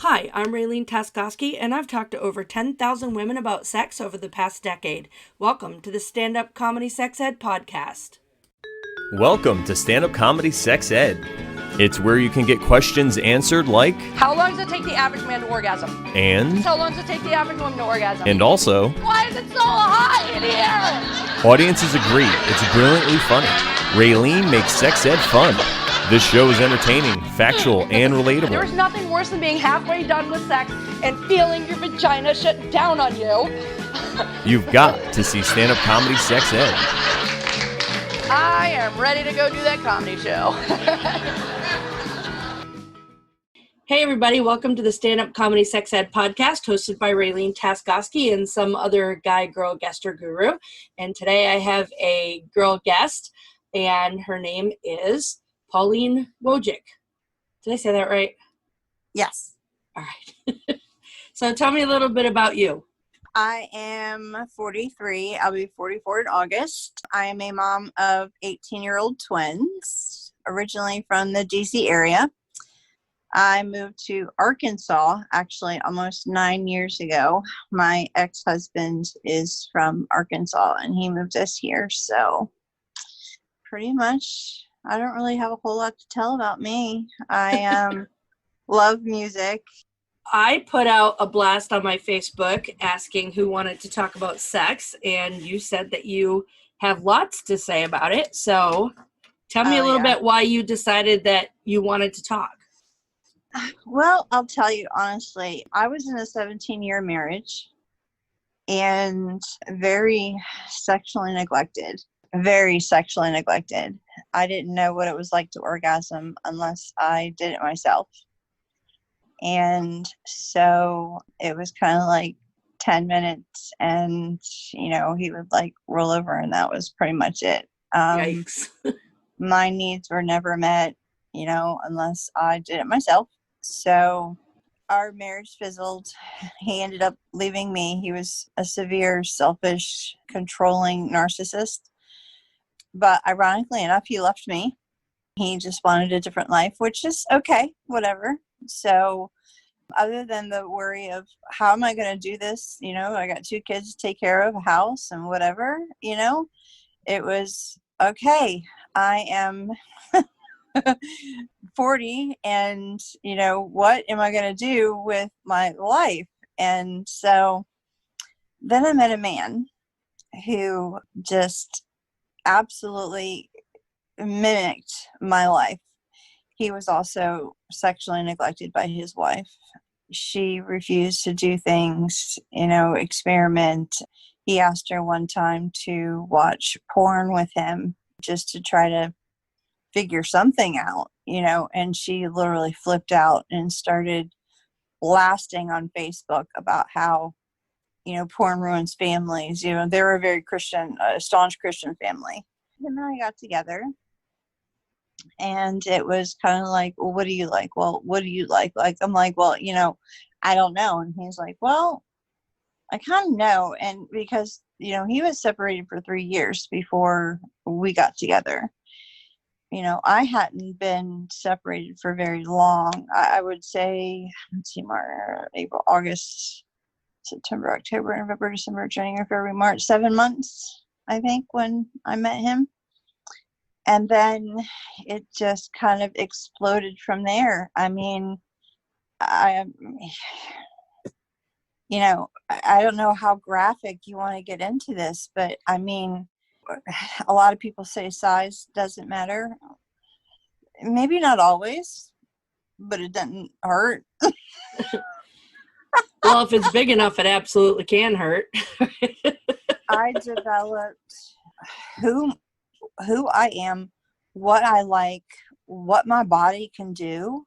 Hi, I'm Raylene Taskoski, and I've talked to over 10,000 women about sex over the past decade. Welcome to the Stand Up Comedy Sex Ed podcast. Welcome to Stand Up Comedy Sex Ed. It's where you can get questions answered like, how long does it take the average man to orgasm? and, How long does it take the average woman to orgasm? and also, why is it so hot in here? audiences agree it's brilliantly funny. Raylene makes sex ed fun. This show is entertaining, factual, and relatable. There's nothing worse than being halfway done with sex and feeling your vagina shut down on you. You've got to see Stand Up Comedy Sex Ed. I am ready to go do that comedy show. Hey, everybody, welcome to the Stand Up Comedy Sex Ed podcast hosted by Raylene Taskoski and some other guy, girl, guest, or guru. And today I have a girl guest, and her name is Raylene Wojcik. Did I say that right? Yes. All right. So tell me a little bit about you. I am 43. I'll be 44 in August. I am a mom of 18-year-old twins, originally from the DC area. I moved to Arkansas, actually, almost 9 years ago. My ex-husband is from Arkansas, and he moved us here. So pretty much, I don't really have a whole lot to tell about me. I love music. I put out a blast on my Facebook asking who wanted to talk about sex, and you said that you have lots to say about it. So tell me a little bit why you decided that you wanted to talk. Well, I'll tell you honestly, I was in a 17-year marriage and very sexually neglected. Very sexually neglected. I didn't know what it was like to orgasm unless I did it myself. And so it was kind of like 10 minutes and, he would like roll over and that was pretty much it. Yikes. My needs were never met, unless I did it myself. So our marriage fizzled. He ended up leaving me. He was a severe, selfish, controlling narcissist. But ironically enough, he left me. He just wanted a different life, which is okay, whatever. So other than the worry of how am I going to do this, I got 2 kids to take care of, a house and whatever, it was okay. I am 40 and, what am I going to do with my life? And so then I met a man who just absolutely mimicked my life. He was also sexually neglected by his wife. She refused to do things, experiment. He asked her one time to watch porn with him just to try to figure something out, and she literally flipped out and started blasting on Facebook about how, porn ruins families. They were a very Christian, staunch Christian family. Him and I got together. And it was kind of like, well, what do you like? Well, what do you like? Like, I'm like, well, I don't know. And he's like, well, I kind of know. And because, he was separated for 3 years before we got together. I hadn't been separated for very long. I would say, let's see, March, April, August, September, October, November, December, January, February, March, 7 months, I think, when I met him. And then it just kind of exploded from there. I mean, I don't know how graphic you want to get into this, but I mean, a lot of people say size doesn't matter. Maybe not always, but it doesn't hurt. Well, if it's big enough, it absolutely can hurt. I developed who I am, what I like, what my body can do.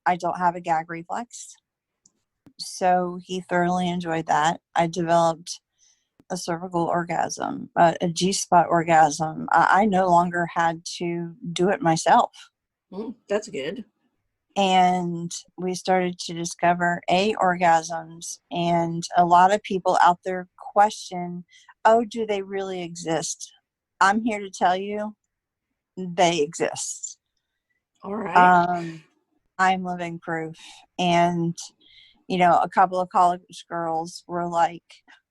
I don't have a gag reflex. So he thoroughly enjoyed that. I developed a cervical orgasm, a G-spot orgasm. I no longer had to do it myself. That's good. And we started to discover orgasms. And a lot of people out there question, oh, do they really exist? I'm here to tell you they exist. All right. I'm living proof. And a couple of college girls were like,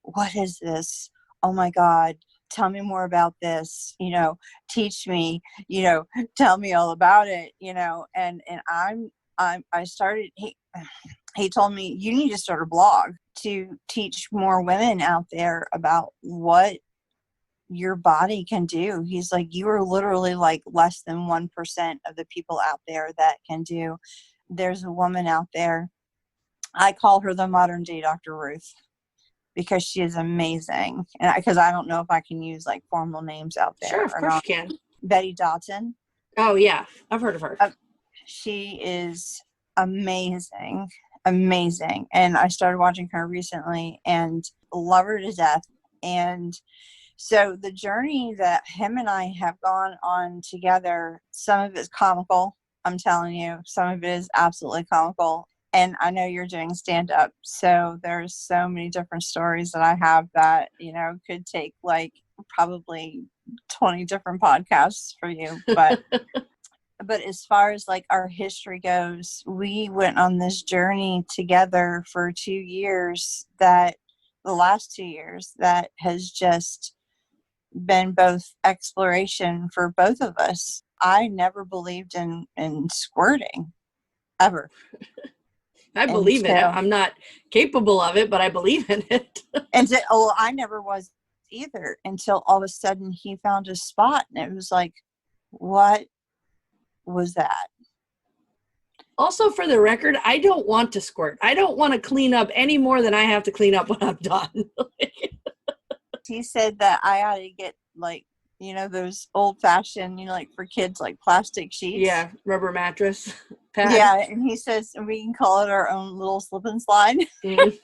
what is this? Oh my God, tell me more about this, teach me, tell me all about it, and I started, he told me, you need to start a blog to teach more women out there about what your body can do. He's like, you are literally like less than 1% of the people out there that can do. There's a woman out there. I call her the modern day Dr. Ruth because she is amazing. And because I don't know if I can use like formal names out there. Sure, of course not. you can. Betty Dodson. Oh yeah, I've heard of her. She is amazing. And I started watching her recently and love her to death. And so the journey that him and I have gone on together, some of it's comical, I'm telling you, some of it is absolutely comical. And I know you're doing stand-up, so there's so many different stories that I have that, could take like probably 20 different podcasts for you. But but as far as like our history goes, we went on this journey together for 2 years, that the last 2 years that has just been both exploration for both of us. I never believed in squirting ever. I believe in it. I'm not capable of it, but I believe in it. I never was either until all of a sudden he found a spot and it was like, what was that? Also, for the record, I don't want to squirt. I don't want to clean up any more than I have to clean up when I'm done. He said that I ought to get like, those old fashioned, like for kids, like plastic sheets. Yeah, rubber mattress pad. Yeah, and he says we can call it our own little slip and slide. Mm.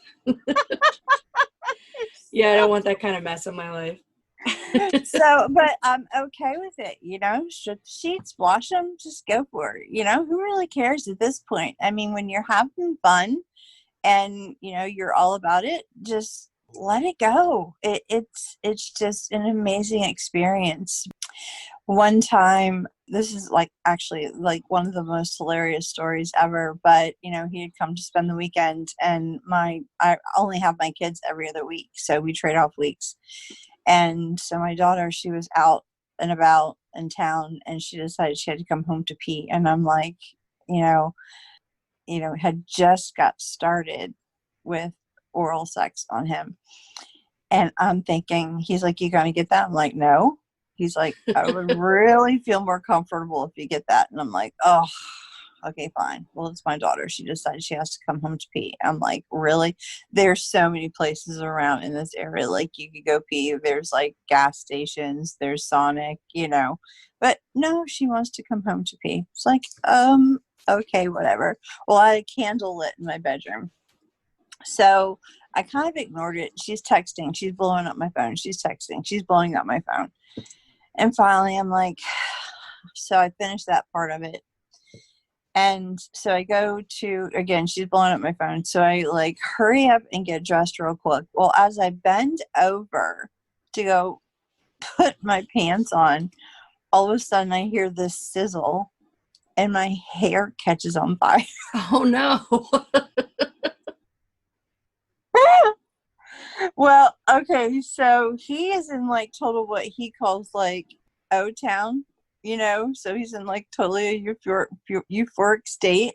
Yeah, I don't want that kind of mess in my life. But I'm okay with it, strip the sheets, wash them, just go for it. Who really cares at this point? I mean, when you're having fun and, you're all about it, just let it go. It's just an amazing experience. One time, this is like actually like one of the most hilarious stories ever, but he had come to spend the weekend and I only have my kids every other week. So we trade off weeks. And so my daughter, she was out and about in town and she decided she had to come home to pee. And I'm like, had just got started with oral sex on him. And I'm thinking, he's like, you gonna get that? I'm like, no. He's like, I would really feel more comfortable if you get that. And I'm like, oh, okay, fine. Well, it's my daughter. She decided she has to come home to pee. I'm like, really? There's so many places around in this area. Like you could go pee. There's like gas stations. There's Sonic, But no, she wants to come home to pee. It's like, okay, whatever. Well, I had a candle lit in my bedroom. So I kind of ignored it. She's texting. She's blowing up my phone. She's texting. She's blowing up my phone. And finally, I'm like, so I finished that part of it. And so I go to, again, she's blowing up my phone. So I like hurry up and get dressed real quick. Well, as I bend over to go put my pants on, all of a sudden I hear this sizzle and my hair catches on fire. Oh no. Well, okay, so he is in like total what he calls like O-town, so he's in like totally a euphoric state,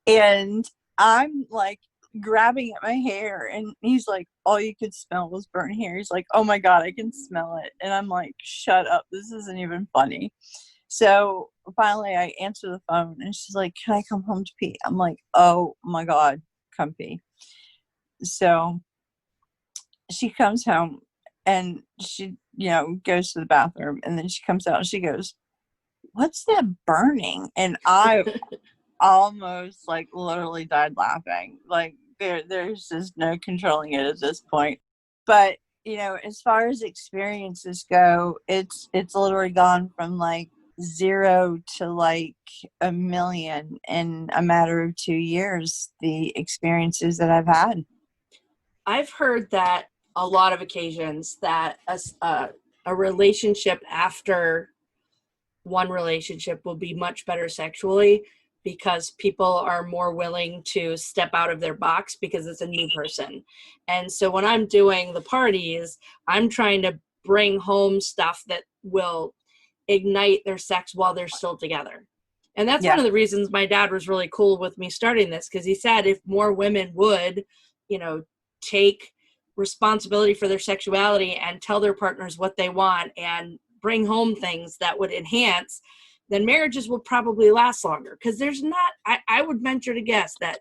and I'm like grabbing at my hair, and he's like, all you could smell was burnt hair. He's like, oh my God, I can smell it. And I'm like, shut up, this isn't even funny. So finally I answer the phone and she's like, can I come home to pee? I'm like, oh my God, come pee. So she comes home and she, goes to the bathroom, and then she comes out and she goes, what's that burning? And I almost like literally died laughing. Like there's just no controlling it at this point. But, as far as experiences go, it's literally gone from like 0 to like 1 million in a matter of 2 years, the experiences that I've had. I've heard that a lot of occasions that a relationship after one relationship will be much better sexually because people are more willing to step out of their box because it's a new person. And so when I'm doing the parties, I'm trying to bring home stuff that will ignite their sex while they're still together. And that's one of the reasons my dad was really cool with me starting this, because he said if more women would, take responsibility for their sexuality and tell their partners what they want and bring home things that would enhance, then marriages will probably last longer. Because there's not, I would venture to guess that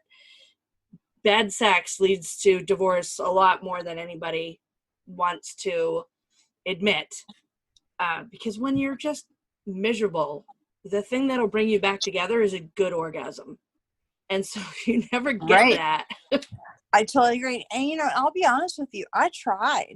bad sex leads to divorce a lot more than anybody wants to admit. Because when you're just miserable, the thing that'll bring you back together is a good orgasm. And so if you never get that. I totally agree. And, I'll be honest with you. I tried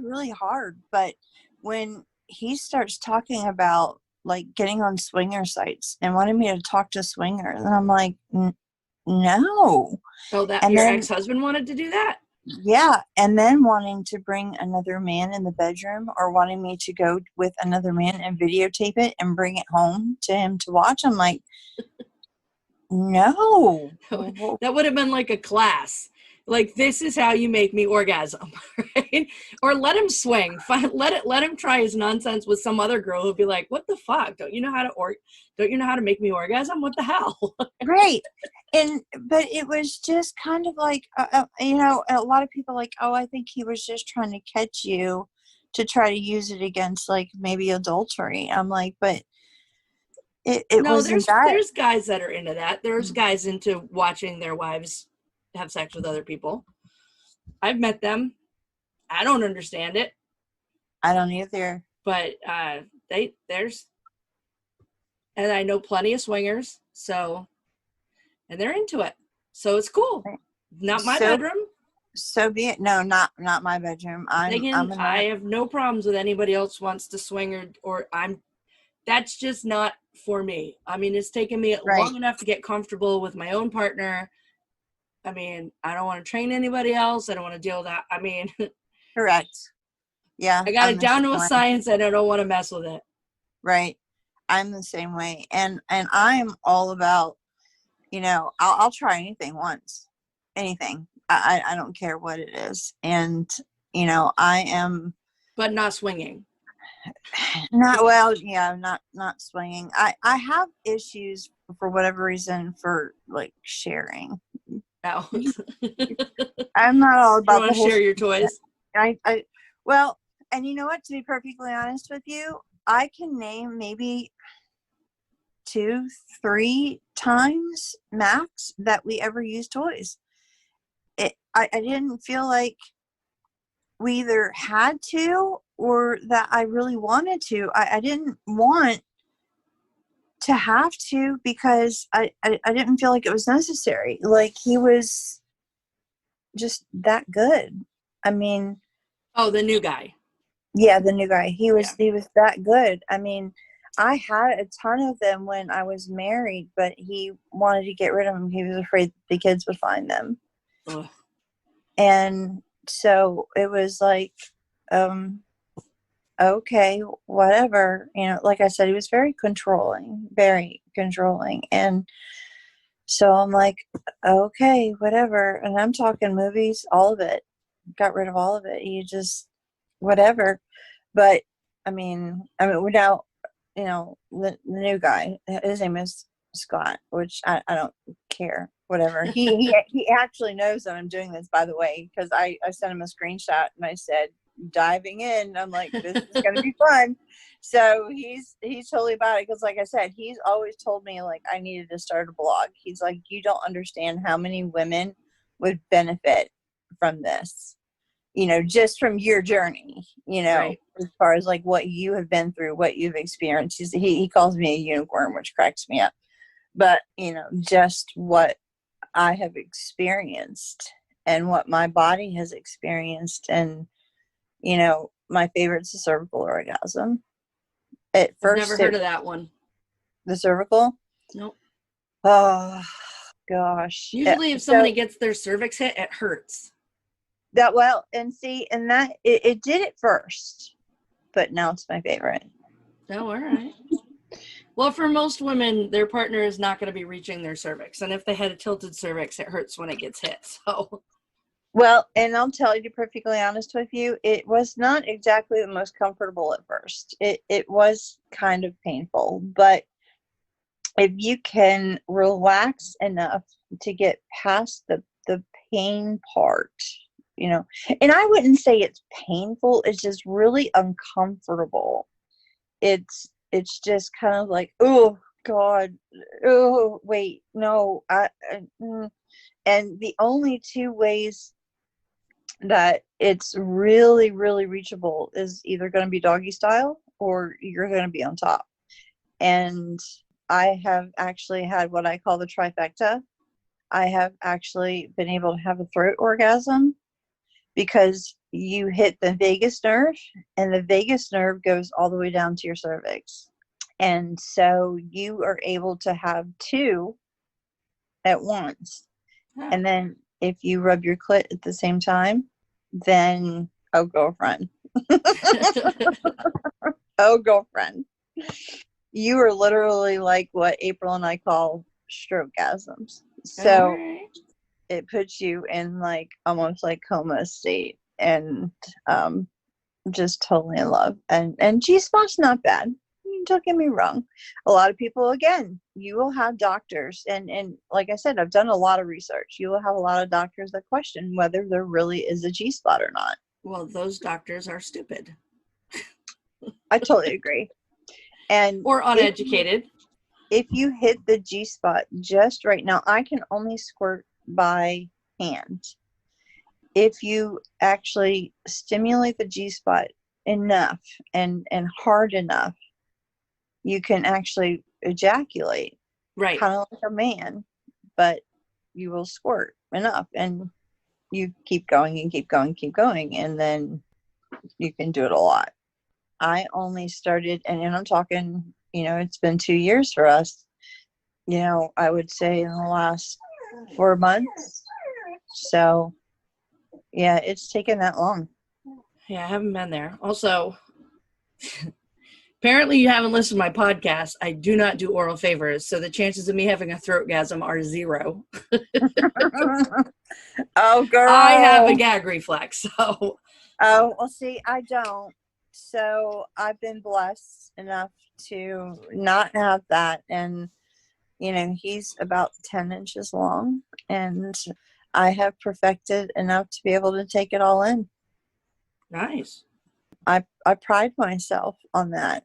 really hard. But when he starts talking about like getting on swinger sites and wanting me to talk to swingers, and I'm like, no. Oh, that and your then, ex-husband wanted to do that? Yeah. And then wanting to bring another man in the bedroom, or wanting me to go with another man and videotape it and bring it home to him to watch. I'm like, no. That would have been like a class. Like, this is how you make me orgasm, right? Or let him swing. Let him try his nonsense with some other girl who'll be like, "What the fuck? Don't you know how to make me orgasm? What the hell?" Right. But it was just kind of like, a lot of people like, oh, I think he was just trying to catch you to try to use it against like maybe adultery. I'm like, but it No, wasn't that. There's guys that are into that. There's guys into watching their wives have sex with other people. I've met them. I don't understand it. I don't either. But there's, and I know plenty of swingers, and they're into it. So it's cool. Not my bedroom. So be it. No, not my bedroom. I have no problems with anybody else wants to swing or that's just not for me. I mean, it's taken me long enough to get comfortable with my own partner. I mean, I don't want to train anybody else. I don't want to deal with that. I mean, correct. Yeah. I got it down to a science and I don't want to mess with it. Right. I'm the same way. And I'm all about, I'll try anything once. Anything. I don't care what it is. And, I am. But not swinging. Not swinging. I have issues for whatever reason for like sharing. No. I'm not all about you want to share your toys. Well, and you know what, to be perfectly honest with you, I can name maybe 2-3 times max that we ever used toys. I didn't feel like we either had to or that I really wanted to. I didn't want to have to because I didn't feel like it was necessary. Like, he was just that good. I mean. Oh, the new guy. Yeah, the new guy. He was that good. I mean, I had a ton of them when I was married, but he wanted to get rid of them. He was afraid the kids would find them. Ugh. And so it was like, okay, whatever. Like I said, he was very controlling. And so I'm like, okay, whatever. And I'm talking movies, all of it. Got rid of all of it. He just, whatever. But I mean, without, the new guy, his name is Scott, which I don't care. Whatever. He actually knows that I'm doing this, by the way, because I sent him a screenshot and I said, diving in. I'm like, this is going to be fun. So he's totally about it. Because like I said, he's always told me like I needed to start a blog. He's like, you don't understand how many women would benefit from this, just from your journey, right. As far as like what you have been through, what you've experienced. He calls me a unicorn, which cracks me up. But, just what I have experienced and what my body has experienced. And, my favorite's the cervical orgasm. At first, I've never heard of that one. The cervical? Nope. Oh, gosh. Usually if somebody gets their cervix hit, it hurts. That it did it first, but now it's my favorite. Oh, all right. Well, for most women, their partner is not going to be reaching their cervix. And if they had a tilted cervix, it hurts when it gets hit. So, Well, and I'll tell you, to be perfectly honest with you, it was not exactly the most comfortable at first. It was kind of painful, but if you can relax enough to get past the pain part, and I wouldn't say it's painful, it's just really uncomfortable. It's just kind of like, oh God, oh wait, no, and the only two ways that it's really, really reachable is either going to be doggy style or you're going to be on top. And I have actually had what I call the trifecta. I have actually been able to have a throat orgasm because you hit the vagus nerve, and the vagus nerve goes all the way down to your cervix. And so you are able to have two at once. yeah. And then if you rub your clit at the same time, then, oh, girlfriend. Oh, girlfriend. You are literally like what April and I call strokegasms. So Right. it puts you in like almost like coma state, and just totally in love. And G-spot's not bad. Don't get me wrong. A lot of people, again, you will have doctors, and like I said, I've done a lot of research. You will have a lot of doctors that question whether there really is a G-spot or not. Well, those doctors are stupid. I totally agree. And Or uneducated. if you hit the G-spot just right now, I can only squirt by hand. If you actually stimulate the G-spot enough and hard enough, you can actually ejaculate, Right. kind of like a man, but you will squirt enough, and you keep going and keep going, and then you can do it a lot. I only started, and I'm talking, it's been 2 years for us. I would say in the last 4 months. So, yeah, it's taken that long. Yeah, I haven't been there. Also, apparently you haven't listened to my podcast. I do not do oral favors, so the chances of me having a throatgasm are 0. Oh, girl. I have a gag reflex, so. Oh, well, see, I don't. So I've been blessed enough to not have that. And, he's about 10 inches long, and I have perfected enough to be able to take it all in. Nice. I pride myself on that,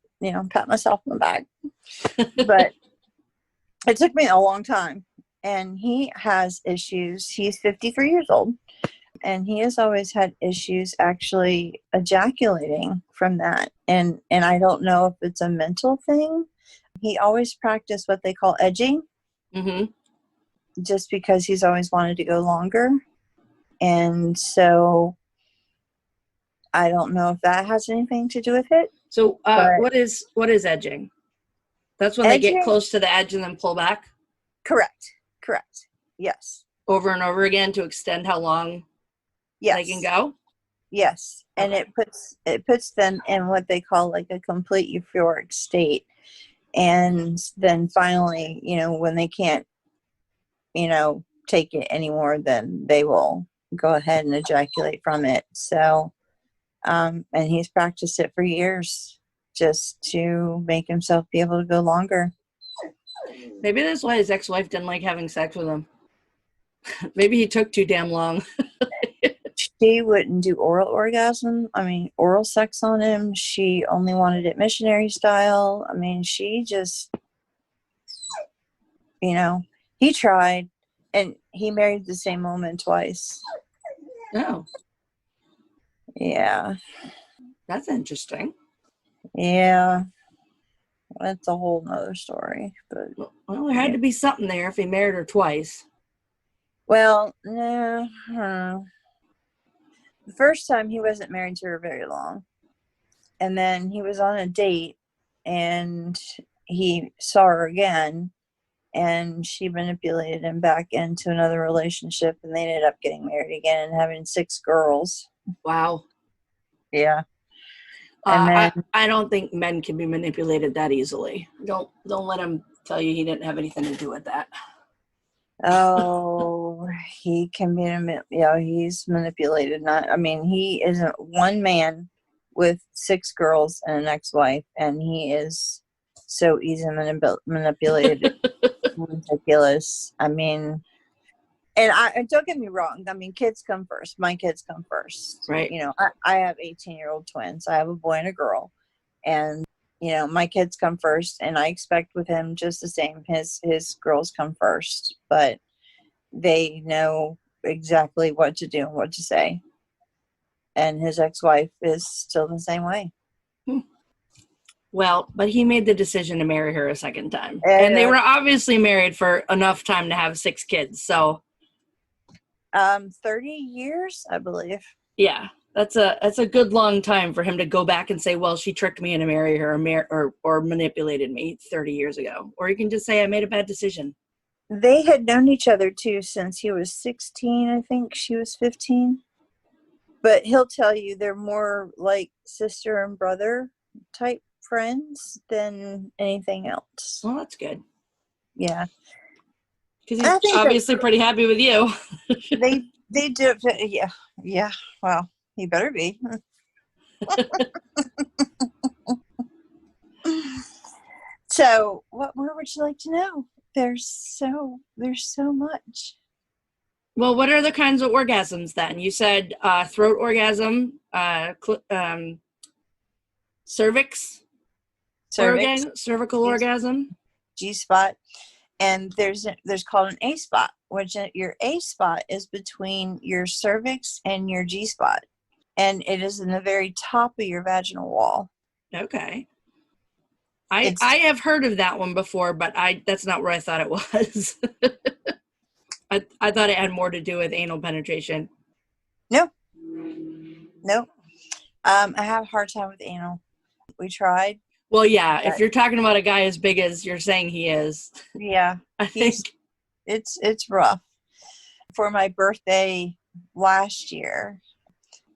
pat myself on the back. But it took me a long time, and he has issues. He's 53 years old, and he has always had issues actually ejaculating from that. And I don't know if it's a mental thing. He always practiced what they call edging, just because he's always wanted to go longer. And so I don't know if that has anything to do with it. So what is edging? That's when Edging, they get close to the edge and then pull back? Correct. Yes. Over and over again to extend how long they can go? Yes. And Okay. it puts them in what they call like a complete euphoric state. And then finally, when they can't, take it anymore, then they will go ahead and ejaculate from it. So, and he's practiced it for years just to make himself be able to go longer. Maybe that's why his ex-wife didn't like having sex with him. Maybe he took too damn long. She wouldn't do oral sex on him. She only wanted it missionary style. She just, he tried, and he married the same woman twice. Oh, Yeah. that's interesting. Yeah. That's a whole nother story. But Well, there had to be something there if he married her twice. well, no. The first time he wasn't married to her very long. And then he was on a date, and he saw her again, and she manipulated him back into another relationship, and they ended up getting married again and having 6 girls. Wow. Yeah. And then, I don't think men can be manipulated that easily. Don't let him tell you he didn't have anything to do with that. oh, he can be, he's manipulated. He isn't one man with 6 girls and an ex-wife, and he is so easily manipulated. Ridiculous. And don't get me wrong. Kids come first. My kids come first. Right. I have 18-year-old twins. I have a boy and a girl, and my kids come first, and I expect with him just the same. His girls come first, but they know exactly what to do and what to say. And his ex-wife is still the same way. Well, but he made the decision to marry her a second time. And they were obviously married for enough time to have 6 kids. So 30 years, I believe. Yeah, that's a good long time for him to go back and say, well, she tricked me into marrying her or manipulated me 30 years ago. Or you can just say, I made a bad decision. They had known each other, too, since he was 16, I think. She was 15. But he'll tell you they're more like sister and brother type friends than anything else. Well, that's good. Yeah. Because he's obviously pretty happy with you. They do. Yeah. Yeah. Well, he better be. So, what more would you like to know? There's so much. Well, what are the kinds of orgasms then? You said throat orgasm, cervix cervical orgasm, G-spot, and there's called an A-spot, which your A-spot is between your cervix and your G-spot, and it is in the very top of your vaginal wall. Okay. I have heard of that one before, but that's not where I thought it was. I thought it had more to do with anal penetration. Nope. I have a hard time with anal. We tried. Well, yeah, if you're talking about a guy as big as you're saying he is. Yeah. I think it's rough. For my birthday last year,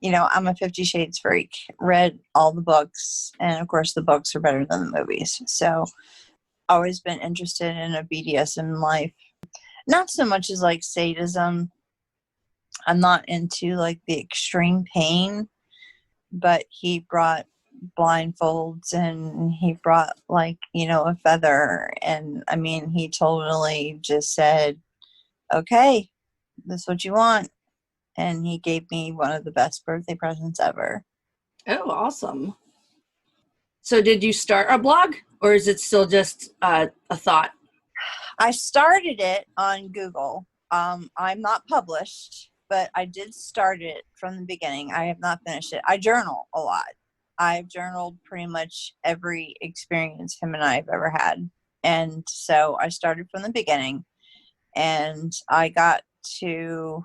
I'm a 50 Shades freak. Read all the books, and of course the books are better than the movies. So always been interested in a BDSM life. Not so much as like sadism. I'm not into like the extreme pain, but he brought blindfolds and he brought a feather, and he totally just said, okay, this is what you want, and he gave me one of the best birthday presents ever. Oh, awesome. So did you start a blog, or is it still just a thought? I started it on Google. I'm not published, but I did start it from the beginning. I have not finished it. I journal a lot. I've journaled pretty much every experience him and I have ever had. And so I started from the beginning, and I got to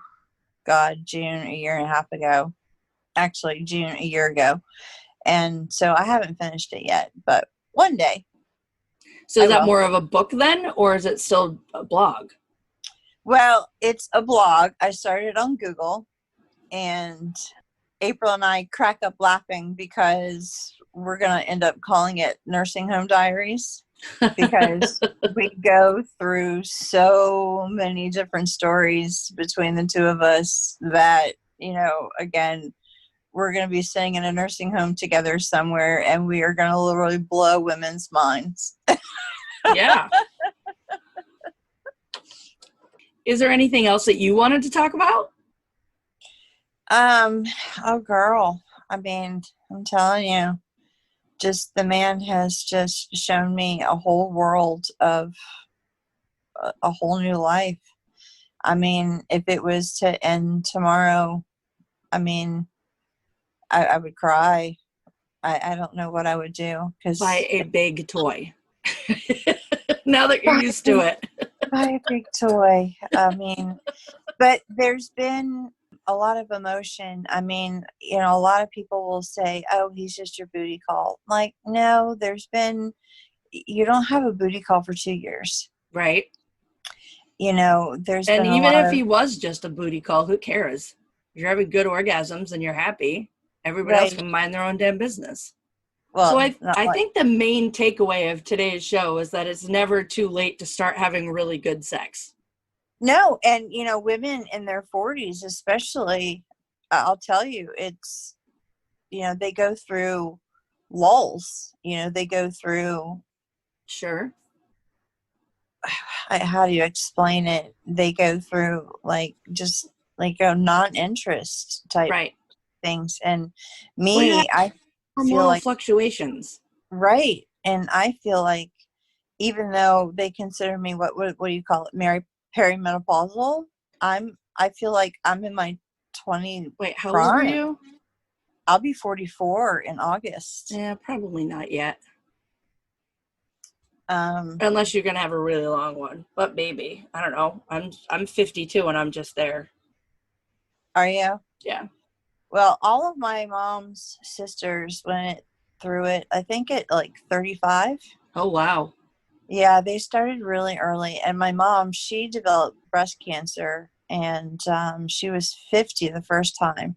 June a year and a half ago. Actually, June a year ago. And so I haven't finished it yet, but one day. So is that more of a book then, or is it still a blog? Well, it's a blog. I started on Google, and April and I crack up laughing because we're going to end up calling it Nursing Home Diaries, because we go through so many different stories between the two of us that, again, we're going to be staying in a nursing home together somewhere, and we are going to literally blow women's minds. Yeah. Is there anything else that you wanted to talk about? Oh girl. I'm telling you, just the man has just shown me a whole world of a whole new life. If it was to end tomorrow, I would cry. I don't know what I would do. Buy a big toy. Now that you're used to it. Buy a big toy. But there's been a lot of emotion. A lot of people will say, oh, he's just your booty call. Like, no, you don't have a booty call for 2 years. Right. There's and been even if he was just a booty call, who cares? You're having good orgasms and you're happy. Everybody else can mind their own damn business. So Well, I not I like, think the main takeaway of today's show is that it's never too late to start having really good sex. no. And, women in their 40s, especially, I'll tell you, it's, they go through lulls, they go through, Sure. how do you explain it? They go through like just like a non-interest type Right. things. And Well, you have me, I feel hormonal like, fluctuations. right. And I feel like even though they consider me, what do you call it? Perimenopausal. I feel like I'm in my 20 Wait, how old are prime. you? I'll be 44 in August. Yeah, probably not yet. Um, Unless you're gonna have a really long one, but maybe. I don't know. I'm 52 and I'm just there. are you? Yeah. Well, all of my mom's sisters went through it, I think at like 35. Oh wow. Yeah, they started really early. And my mom, she developed breast cancer, and she was 50 the first time.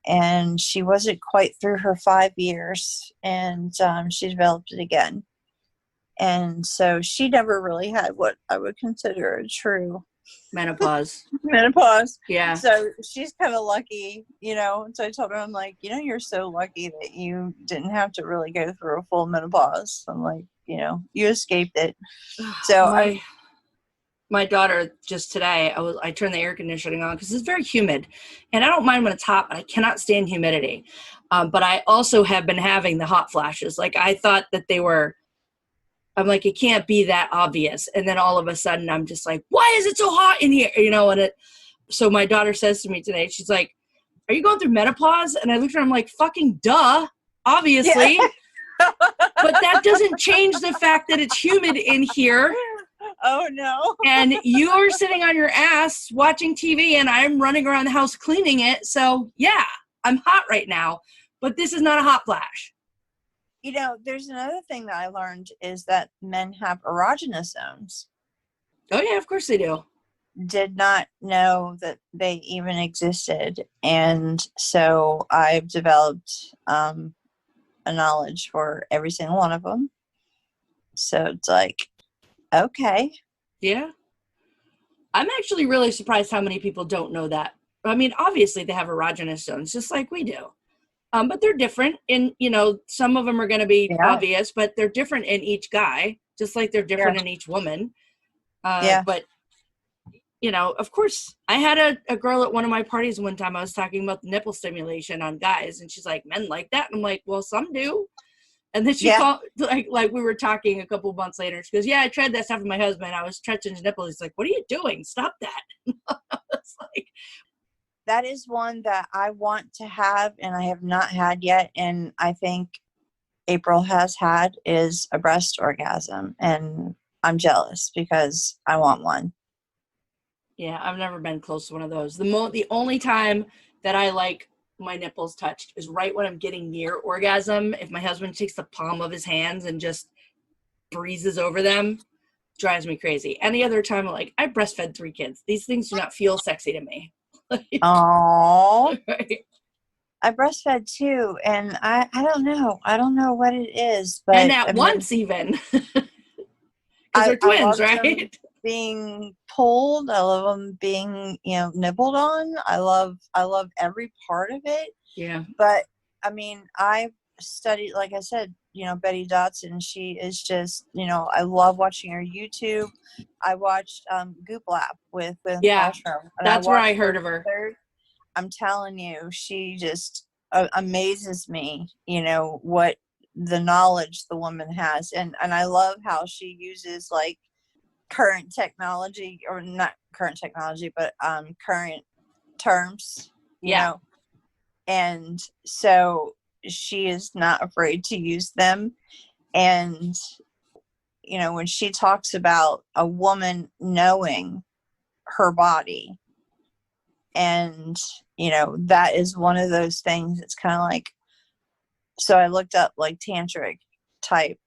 And she wasn't quite through her 5 years, and she developed it again. And so she never really had what I would consider a true Menopause. menopause. Yeah. So she's kind of lucky, So I told her, I'm like, you're so lucky that you didn't have to really go through a full menopause. I'm like, you escaped it. So my daughter just today, I turned the air conditioning on because it's very humid, and I don't mind when it's hot, but I cannot stand humidity. But I also have been having the hot flashes. Like I thought that they were. I'm like, it can't be that obvious. And then all of a sudden, I'm just like, why is it so hot in here? So my daughter says to me today, she's like, are you going through menopause? And I looked at her, I'm like, fucking duh, obviously. yeah. But that doesn't change the fact that it's humid in here. Oh no. And you're sitting on your ass watching TV and I'm running around the house cleaning it. So yeah, I'm hot right now, but this is not a hot flash. There's another thing that I learned is that men have erogenous zones. Oh yeah, of course they do. Did not know that they even existed. And so I've developed a knowledge for every single one of them. So it's like, okay. Yeah. I'm actually really surprised how many people don't know that. I mean, obviously they have erogenous zones just like we do. But they're different in, some of them are going to be Yeah. obvious, but they're different in each guy, just like they're different in each woman. Yeah. But, of course, I had a girl at one of my parties one time. I was talking about the nipple stimulation on guys, and she's like, men like that? And I'm like, well, some do. And then she called, like we were talking a couple of months later. She goes, yeah, I tried that stuff with my husband. I was stretching his nipples. He's like, what are you doing? Stop that. It's like, that is one that I want to have and I have not had yet. And I think April has had is a breast orgasm. And I'm jealous because I want one. yeah, I've never been close to one of those. The only time that I like my nipples touched is right when I'm getting near orgasm. If my husband takes the palm of his hands and just breezes over them, drives me crazy. Any other time, I breastfed 3 kids. These things do not feel sexy to me. Oh, Right? I breastfed too, and I don't know. I don't know what it is, but And at once even. Because they're I twins, love them right? being pulled. I love them being, nibbled on. I love every part of it. Yeah. But I mean, I've studied, like I said, Betty Dotson. She is just, I love watching her YouTube. I watched Goop Lab with Mushroom. That's where I heard of her. I'm telling you, she just amazes me, what the knowledge the woman has. And I love how she uses like current technology, or not current technology, but current terms, you know. And so she is not afraid to use them. And, when she talks about a woman knowing her body, and, that is one of those things. It's kind of like, so I looked up like tantric type,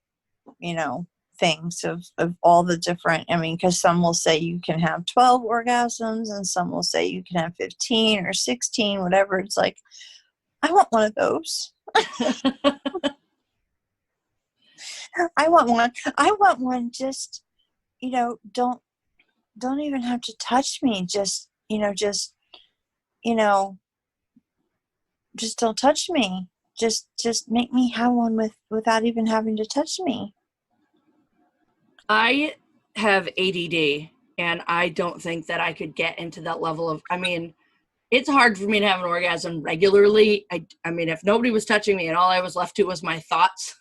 things of all the different, because some will say you can have 12 orgasms and some will say you can have 15 or 16, whatever. It's like, I want one of those. I want one. I want one. Just, don't even have to touch me. Just, you know, just don't touch me. Just make me have one without even having to touch me. I have ADD, and I don't think that I could get into that level of, I mean, it's hard for me to have an orgasm regularly. I mean, if nobody was touching me and all I was left to was my thoughts,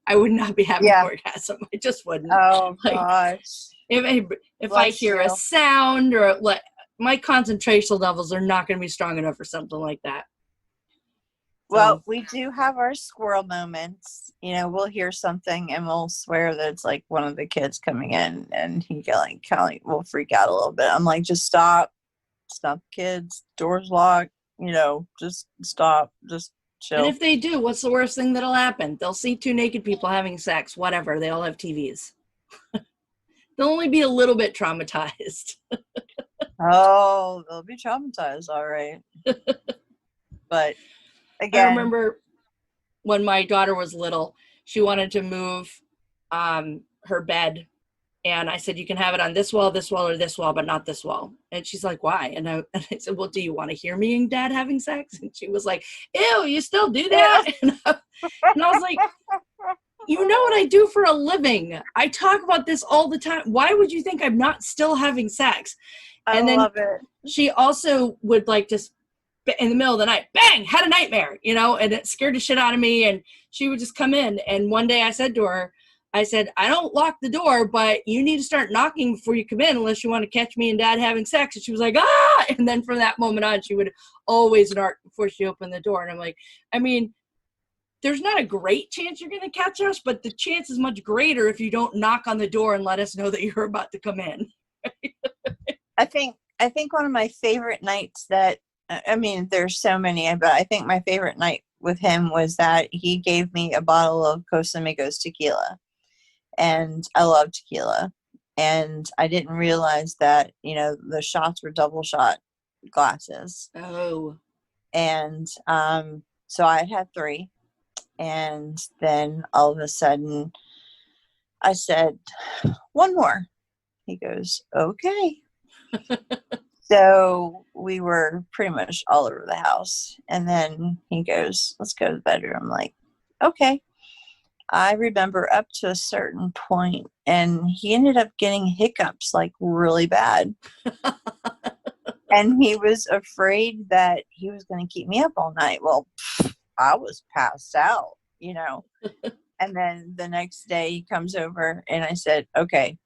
I would not be having an orgasm. I just wouldn't. Oh, gosh. If I hear a sound or like, my concentration levels are not going to be strong enough for something like that. Well, we do have our squirrel moments. We'll hear something and we'll swear that it's like one of the kids coming in, and he kind of will freak out a little bit. I'm like, just stop, kids. Door's locked. Just stop. Just chill. And if they do, what's the worst thing that'll happen? They'll see two naked people having sex. Whatever. They all have TVs. They'll only be a little bit traumatized. Oh, they'll be traumatized, all right. But again, I remember when my daughter was little, she wanted to move her bed, and I said, you can have it on this wall, or this wall, but not this wall. And she's like, why? And I said, well, do you want to hear me and Dad having sex? And she was like, ew, you still do that? And I was like, you know what I do for a living? I talk about this all the time. Why would you think I'm not still having sex? I love it. She also would like just in the middle of the night, bang, had a nightmare, and it scared the shit out of me. And she would just come in. And one day I said to her, I don't lock the door, but you need to start knocking before you come in, unless you want to catch me and Dad having sex. And she was like, ah! And then from that moment on, she would always knock before she opened the door. And I'm like, I mean, there's not a great chance you're going to catch us, but the chance is much greater if you don't knock on the door and let us know that you're about to come in. I think one of my favorite nights there's so many, but I think my favorite night with him was that he gave me a bottle of Casamigos tequila, and I love tequila, and I didn't realize that, the shots were double shot glasses. Oh. And so I had 3, and then all of a sudden I said, one more. He goes, okay. So we were pretty much all over the house. And then he goes, let's go to the bedroom. I'm like, okay. I remember up to a certain point, and he ended up getting hiccups like really bad. And he was afraid that he was going to keep me up all night. Well, I was passed out, And then the next day he comes over, and I said, okay,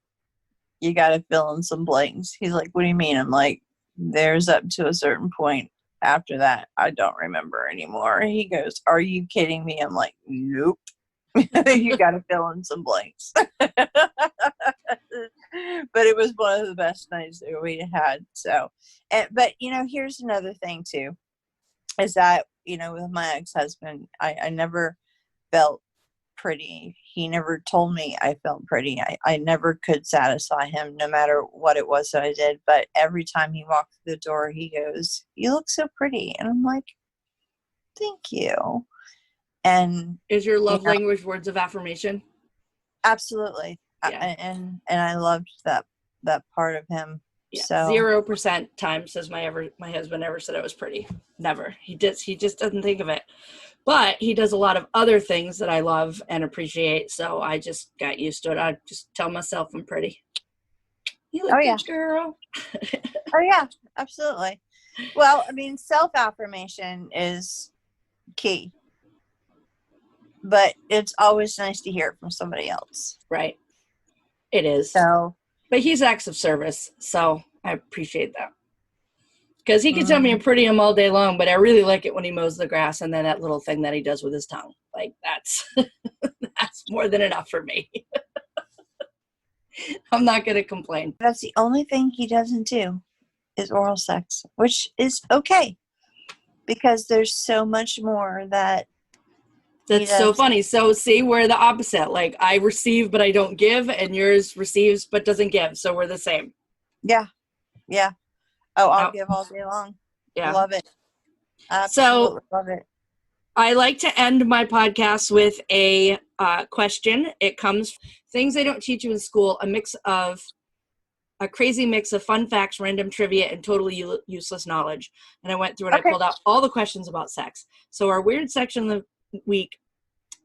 you got to fill in some blanks. He's like, what do you mean? I'm like, there's up to a certain point. After that, I don't remember anymore. He goes, are you kidding me? I'm like, nope. You got to fill in some blanks. But it was one of the best nights that we had. So, but here's another thing too, is that, with my ex-husband, I never felt pretty. He never told me I felt pretty. I never could satisfy him, no matter what it was that I did. But every time he walked through the door, he goes, you look so pretty. And I'm like, thank you. And is your love language words of affirmation? Absolutely. Yeah. And I loved that part of him. Yeah. So 0% time says my husband ever said I was pretty. Never. He just doesn't think of it. But he does a lot of other things that I love and appreciate. So I just got used to it. I just tell myself I'm pretty. You look good, girl. Oh yeah, absolutely. Well, I mean, self-affirmation is key. But it's always nice to hear it from somebody else. Right. It is. So, but he's acts of service, so I appreciate that. Because he can tell me I'm pretty all day long, but I really like it when he mows the grass, and then that little thing that he does with his tongue. Like, that's more than enough for me. I'm not going to complain. That's the only thing he doesn't do is oral sex, which is okay. Because there's so much more that's so funny. So see, we're the opposite. Like, I receive, but I don't give, and yours receives, but doesn't give. So we're the same. Yeah. Yeah. Oh, I'll give all day long. Yeah. Love it. Absolutely love it. I like to end my podcast with a question. It comes things they don't teach you in school, a crazy mix of fun facts, random trivia, and totally useless knowledge. And I went through and I pulled out all the questions about sex. So our weird section of the week,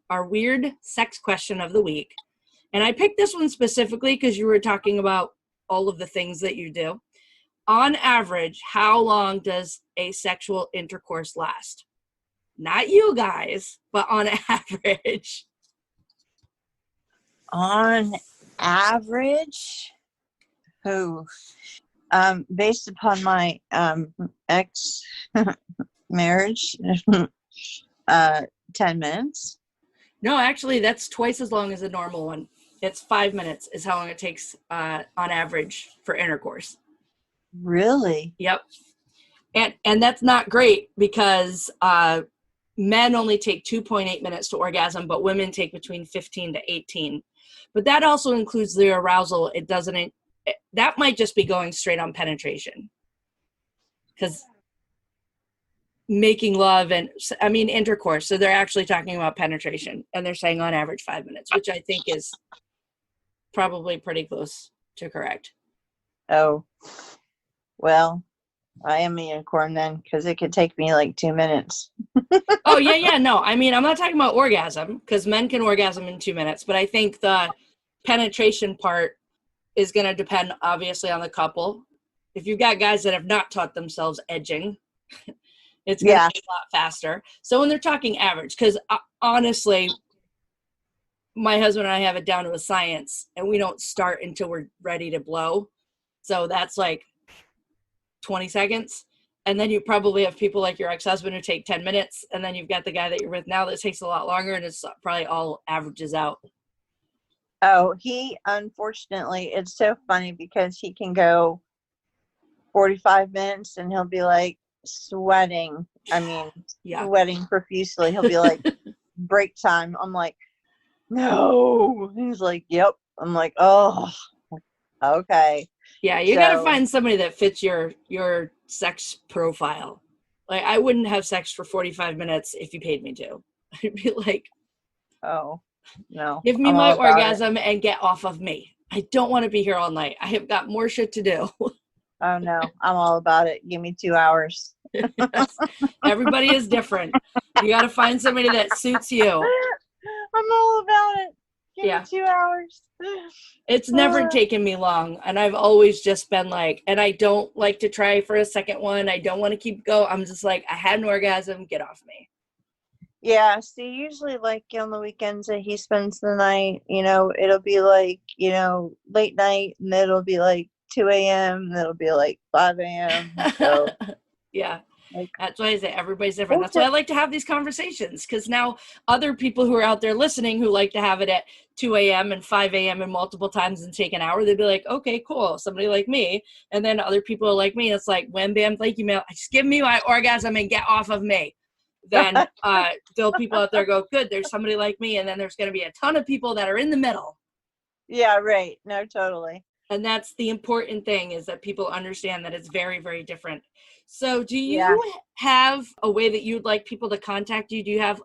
our weird sex question of the week. And I picked this one specifically because you were talking about all of the things that you do. On average, how long does a sexual intercourse last? Not you guys, but on average. On average, who, based upon my ex marriage, 10 minutes. No, actually, that's twice as long as a normal one. It's 5 minutes is how long it takes on average for intercourse. Really? Yep. And that's not great because men only take 2.8 minutes to orgasm, but women take between 15 to 18. But that also includes the arousal. That might just be going straight on penetration. Because making love intercourse. So they're actually talking about penetration, and they're saying on average 5 minutes, which I think is probably pretty close to correct. Oh, well, I am a unicorn then, because it could take me like 2 minutes. Oh, yeah. No, I'm not talking about orgasm, because men can orgasm in 2 minutes, but I think the penetration part is going to depend, obviously, on the couple. If you've got guys that have not taught themselves edging, it's going to be a lot faster. So when they're talking average, because honestly, my husband and I have it down to a science, and we don't start until we're ready to blow. So that's like 20 seconds. And then you probably have people like your ex-husband who take 10 minutes. And then you've got the guy that you're with now that takes a lot longer, and it's probably all averages out. Oh, unfortunately, it's so funny because he can go 45 minutes and he'll be like sweating. Sweating profusely. He'll be like, break time. I'm like, no. He's like, yep. I'm like, oh, okay. Yeah, you got to find somebody that fits your sex profile. Like, I wouldn't have sex for 45 minutes if you paid me to. I'd be like, oh, no. Give me my orgasm and get off of me. I don't want to be here all night. I have got more shit to do. Oh, no. I'm all about it. Give me 2 hours. Yes. Everybody is different. You got to find somebody that suits you. I'm all about it. Give me 2 hours. It's never taken me long, and I've always just been like, and I don't like to try for a second one. I don't want to keep going. I'm just like, I had an orgasm, get off me. Yeah, see, usually like on the weekends that he spends the night, it'll be like, late night, and it'll be like 2 a.m., and it'll be like 5 a.m. So yeah. That's why I say everybody's different. That's why I like to have these conversations, because now other people who are out there listening who like to have it at 2 a.m. and 5 a.m. and multiple times and take an hour, they'd be like, okay, cool. Somebody like me. And then other people are like me. It's like, wham, bam, thank you, man. Just give me my orgasm and get off of me. Then there'll people out there go, good, there's somebody like me. And then there's going to be a ton of people that are in the middle. Yeah, right. No, totally. And that's the important thing, is that people understand that it's very, very different. So do you have a way that you'd like people to contact you? Do you have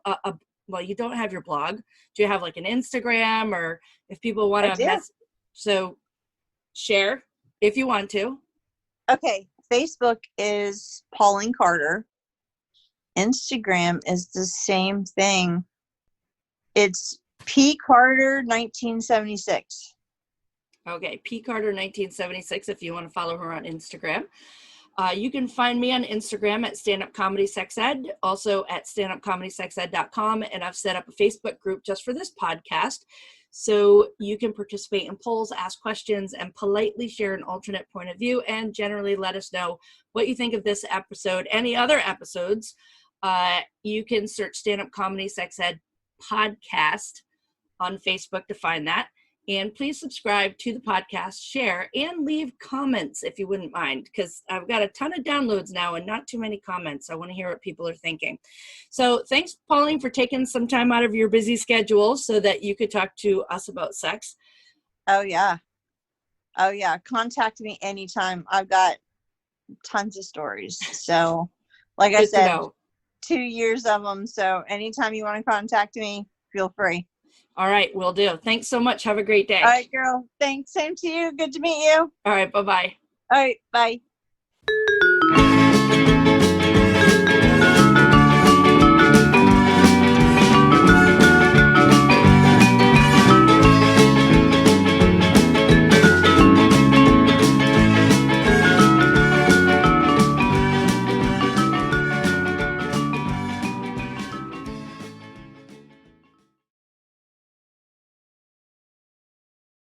well, you don't have your blog. Do you have like an Instagram, or if people want to so share if you want to? Okay. Facebook is Pauline Carter. Instagram is the same thing. It's P. Carter 1976. Okay, P. Carter 1976 if you want to follow her on Instagram. You can find me on Instagram at Stand Up Comedy Sex Ed, also at standupcomedysexed.com, and I've set up a Facebook group just for this podcast, so you can participate in polls, ask questions, and politely share an alternate point of view, and generally let us know what you think of this episode. Any other episodes, you can search Stand Up Comedy Sex Ed Podcast on Facebook to find that. And please subscribe to the podcast, share, and leave comments if you wouldn't mind, because I've got a ton of downloads now and not too many comments. I want to hear what people are thinking. So thanks, Pauline, for taking some time out of your busy schedule so that you could talk to us about sex. Oh, yeah. Oh, yeah. Contact me anytime. I've got tons of stories. So, like I said, 2 years of them. So anytime you want to contact me, feel free. All right, will do. Thanks so much. Have a great day. All right, girl. Thanks. Same to you. Good to meet you. All right, bye-bye. All right. Bye.